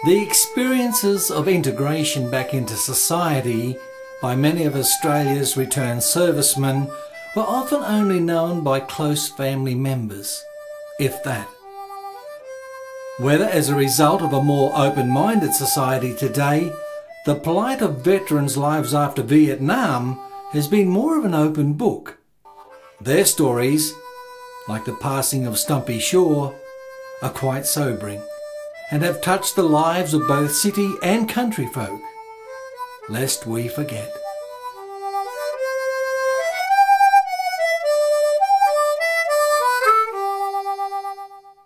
The experiences of integration back into society by many of Australia's returned servicemen were often only known by close family members, if that. Whether as a result of a more open-minded society today, the plight of veterans' lives after Vietnam has been more of an open book. Their stories, like the passing of Stumpy Shaw, are quite sobering and have touched the lives of both city and country folk, lest we forget.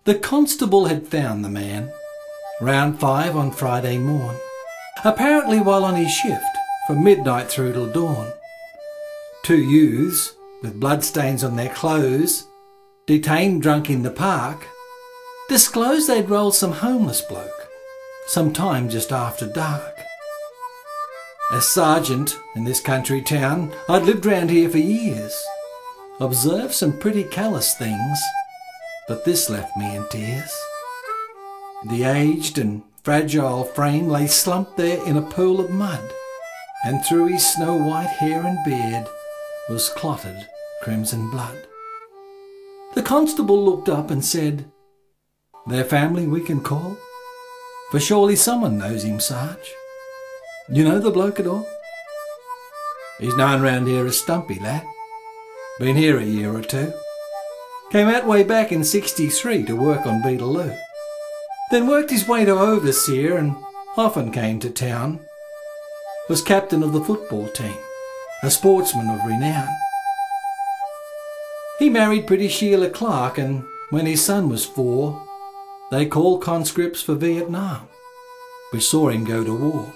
The constable had found the man, round 5 on Friday morn, apparently while on his shift from midnight through till dawn. 2 youths, with bloodstains on their clothes, detained drunk in the park, disclosed they'd rolled some homeless bloke, some time just after dark. As sergeant in this country town, I'd lived round here for years, observed some pretty callous things, but this left me in tears. The aged and fragile frame lay slumped there in a pool of mud, and through his snow-white hair and beard was clotted crimson blood. The constable looked up and said, "Their family we can call? For surely someone knows him, Sarge. You know the bloke at all?" "He's known round here as Stumpy, lad. Been here a year or 2. Came out way back in '63 to work on Beetaloo. Then worked his way to overseer and often came to town. Was captain of the football team, a sportsman of renown. He married pretty Sheila Clark, and when his son was 4, they called conscripts for Vietnam, which saw him go to war.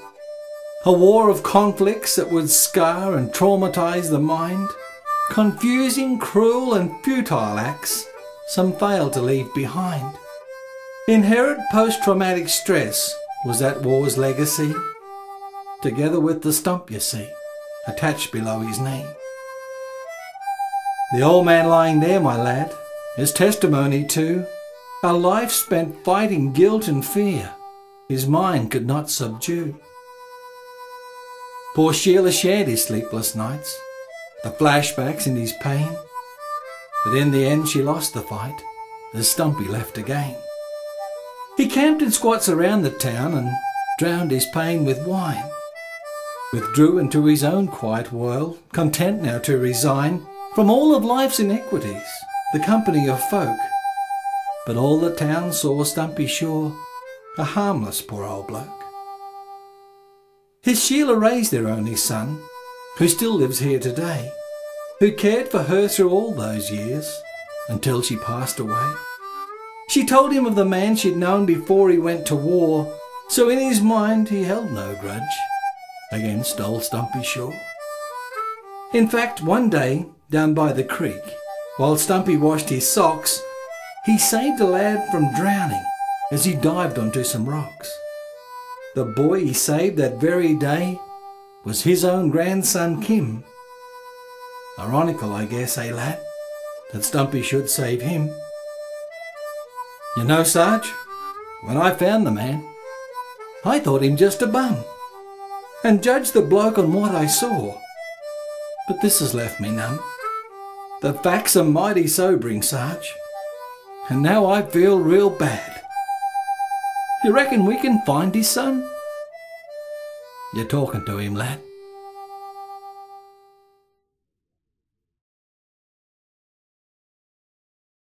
A war of conflicts that would scar and traumatise the mind, confusing, cruel and futile acts some failed to leave behind. Inherent post-traumatic stress was that war's legacy, together with the stump you see, attached below his knee. The old man lying there, my lad, is testimony to a life spent fighting guilt and fear his mind could not subdue. Poor Sheila shared his sleepless nights, the flashbacks and his pain, but in the end she lost the fight as Stumpy left again. He camped in squats around the town and drowned his pain with wine, withdrew into his own quiet world, content now to resign from all of life's inequities, the company of folk. But all the town saw Stumpy Shaw, a harmless poor old bloke. His Sheila raised their only son, who still lives here today, who cared for her through all those years, until she passed away. She told him of the man she'd known before he went to war, so in his mind he held no grudge against old Stumpy Shaw. In fact, one day, down by the creek, while Stumpy washed his socks, he saved a lad from drowning as he dived onto some rocks. The boy he saved that very day was his own grandson Kim. Ironical, I guess, eh, lad, that Stumpy should save him. You know, Sarge, when I found the man, I thought him just a bum, and judged the bloke on what I saw. But this has left me numb. The facts are mighty sobering, Sarge, and now I feel real bad. You reckon we can find his son? You're talking to him, lad.